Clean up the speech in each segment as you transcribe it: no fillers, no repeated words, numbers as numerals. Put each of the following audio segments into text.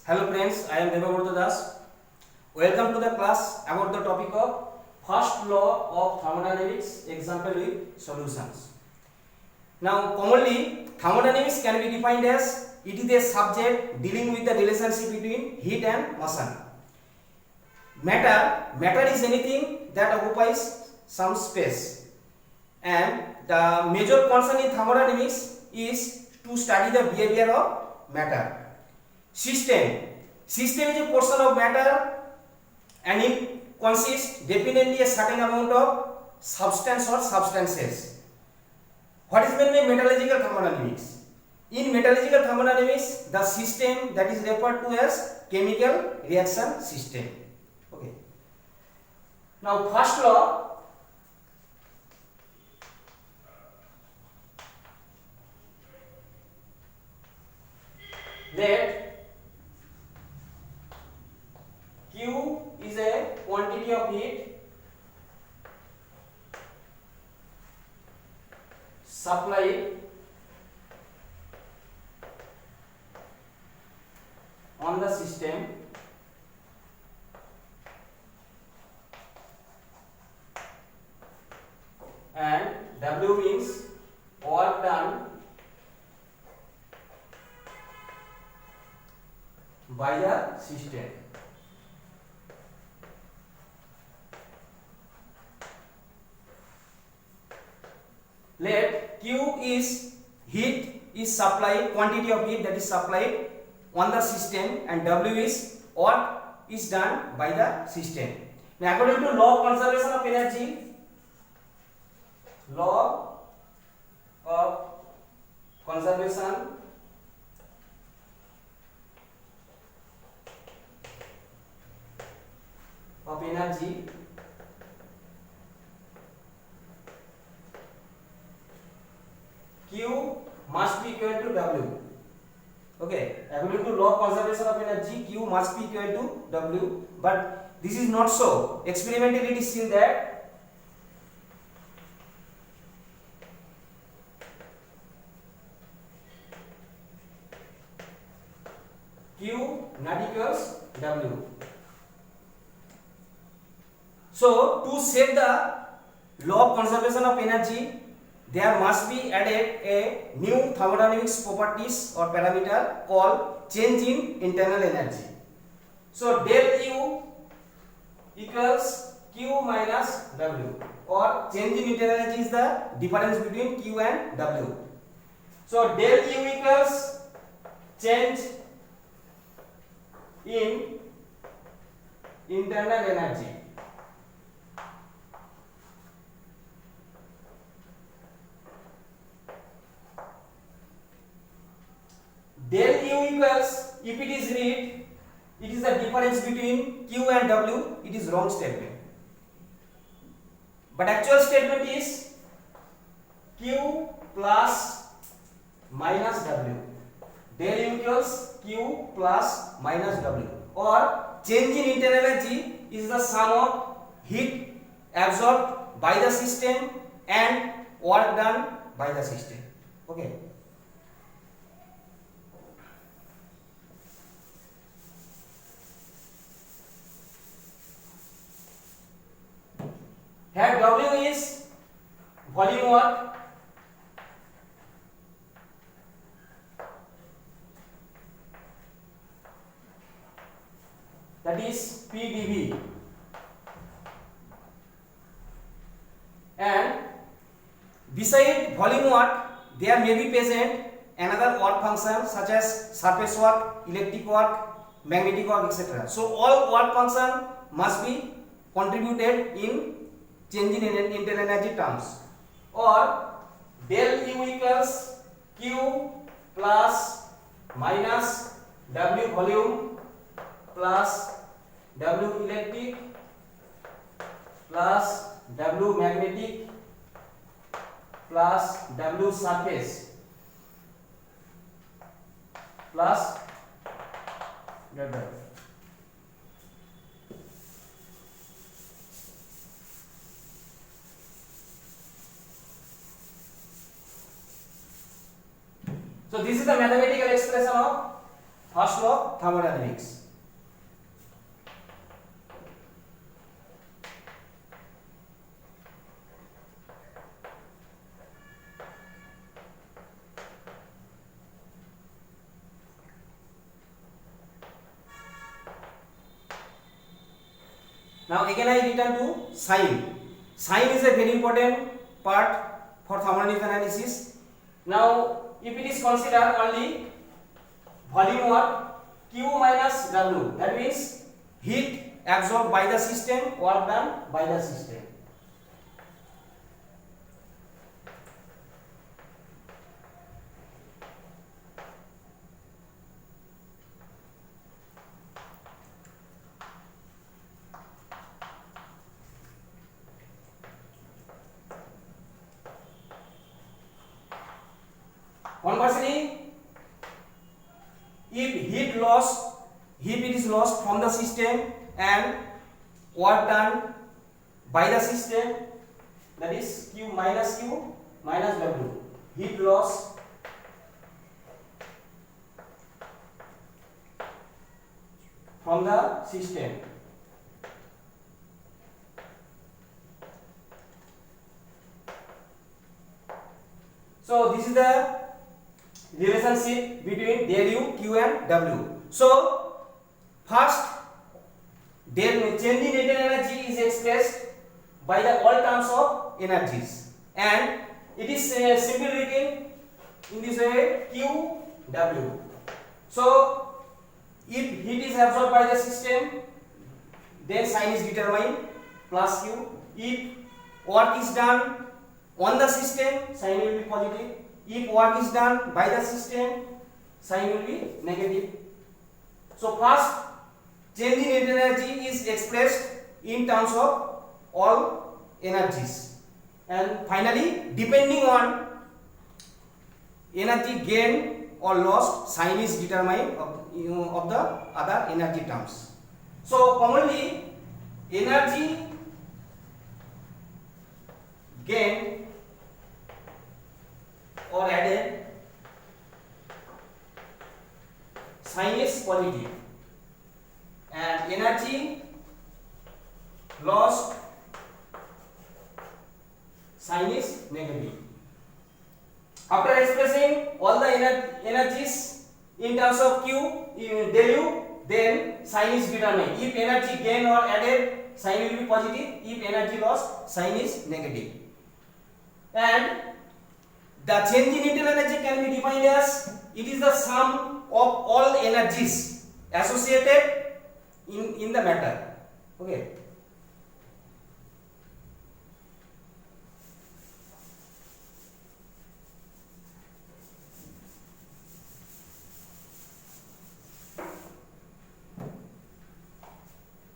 Hello friends, I am Devabroto Das. Welcome to the class about the topic of first law of thermodynamics, example with solutions. Now commonly thermodynamics can be defined as it is a subject dealing with the relationship between heat and motion. Matter is anything that occupies some space, and the major concern in thermodynamics is to study the behavior of matter. System is a portion of matter and it consists definitely a certain amount of substance or substances. What is meant by metallurgical thermodynamics? In metallurgical thermodynamics, the system that is referred to as chemical reaction system. Okay. Now, first law, that Q is a quantity of heat supplied on the system and W means work done by the system. Let Q is heat is supplied, quantity of heat that is supplied on the system, and W is what is done by the system. Now according to law of conservation of energy, law of conservation of energy, Q must be equal to W. Okay, according to law of conservation of energy, Q must be equal to W, but this is not so. Experimentally it is seen that Q not equals W. So to save the law of conservation of energy, there must be added a new thermodynamics properties or parameter called change in internal energy. So del U equals Q minus W, or change in internal energy is the difference between Q and W. So del U equals change in internal energy. Del U equals, if it is read, it is the difference between Q and W, it is wrong statement. But actual statement is Q plus minus W. Del U equals Q plus minus W, or change in internal energy is the sum of heat absorbed by the system and work done by the system. Okay. Here W is volume work, that is PdV, and beside volume work there may be present another work function such as surface work, electric work, magnetic work, etc. So all work function must be contributed in change in internal energy terms, or del U equals Q plus minus W volume plus W electric plus W magnetic plus W surface plus W. So this is the mathematical expression of first law of thermodynamics. Now again I return to sign. Sign is a very important part for thermodynamic analysis. Now if it is considered only volume work Q minus W, that means heat absorbed by the system, work done by the system. Conversely, if it is lost from the system and work done by the system, that is Q minus W, heat loss from the system. So this is the relationship between del U, Q and W. So first, change in latent energy is expressed by the all terms of energies, and it is simply written in this way Q W. So if heat is absorbed by the system, then sign is determined plus Q. If work is done on the system, sign will be positive. If work is done by the system, sign will be negative. So first, change in latent energy is expressed in terms of all energies, and finally, depending on energy gain or lost, sign is determined of the other energy terms. So commonly, energy gain or added, sign is positive, and energy lost, sign is negative. After expressing all the energies in terms of Q, del U, then sign is determined. If energy gain or added, sign will be positive. If energy lost, sign is negative. And the change in internal energy can be defined as it is the sum of all energies associated in the matter. Okay.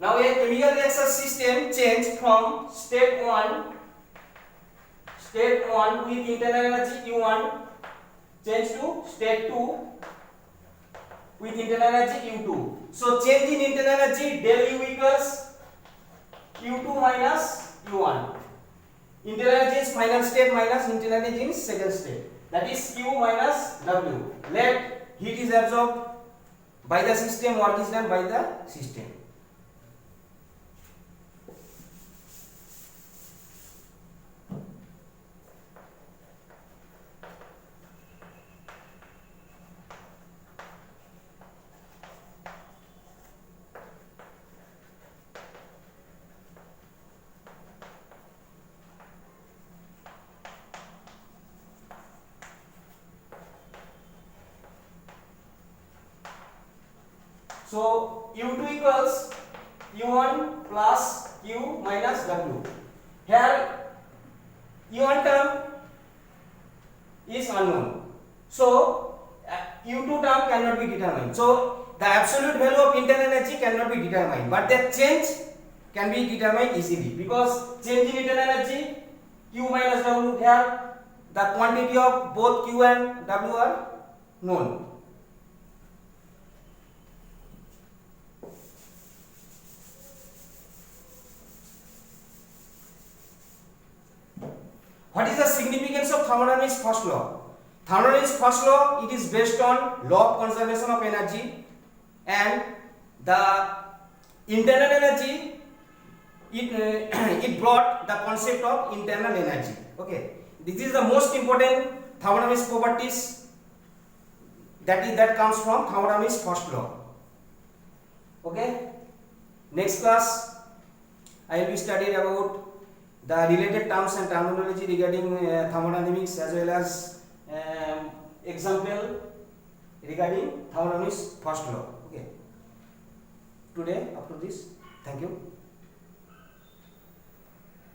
Now a chemical reaction system change from state 1 with internal energy U1 change to state 2 with internal energy U2. So change in internal energy del U equals U2 minus U1. Internal energy is final state minus internal energy in second state. That is Q minus W. Let heat is absorbed by the system, work is done by the system. So U2 equals U1 plus Q minus W. Here U1 term is unknown, so U2 term cannot be determined. So the absolute value of internal energy cannot be determined, but the change can be determined easily because change in internal energy Q minus W, here the quantity of both Q and W are known. What is the significance of thermodynamics first law? Thermodynamics first law, it is based on law of conservation of energy. and the internal energy, it brought the concept of internal energy. Okay, this is the most important thermodynamics properties that comes from thermodynamics first law. Okay, next class I will be studying about the related terms and terminology regarding thermodynamics, as well as example regarding thermodynamics first law. Okay, today up to this, thank you.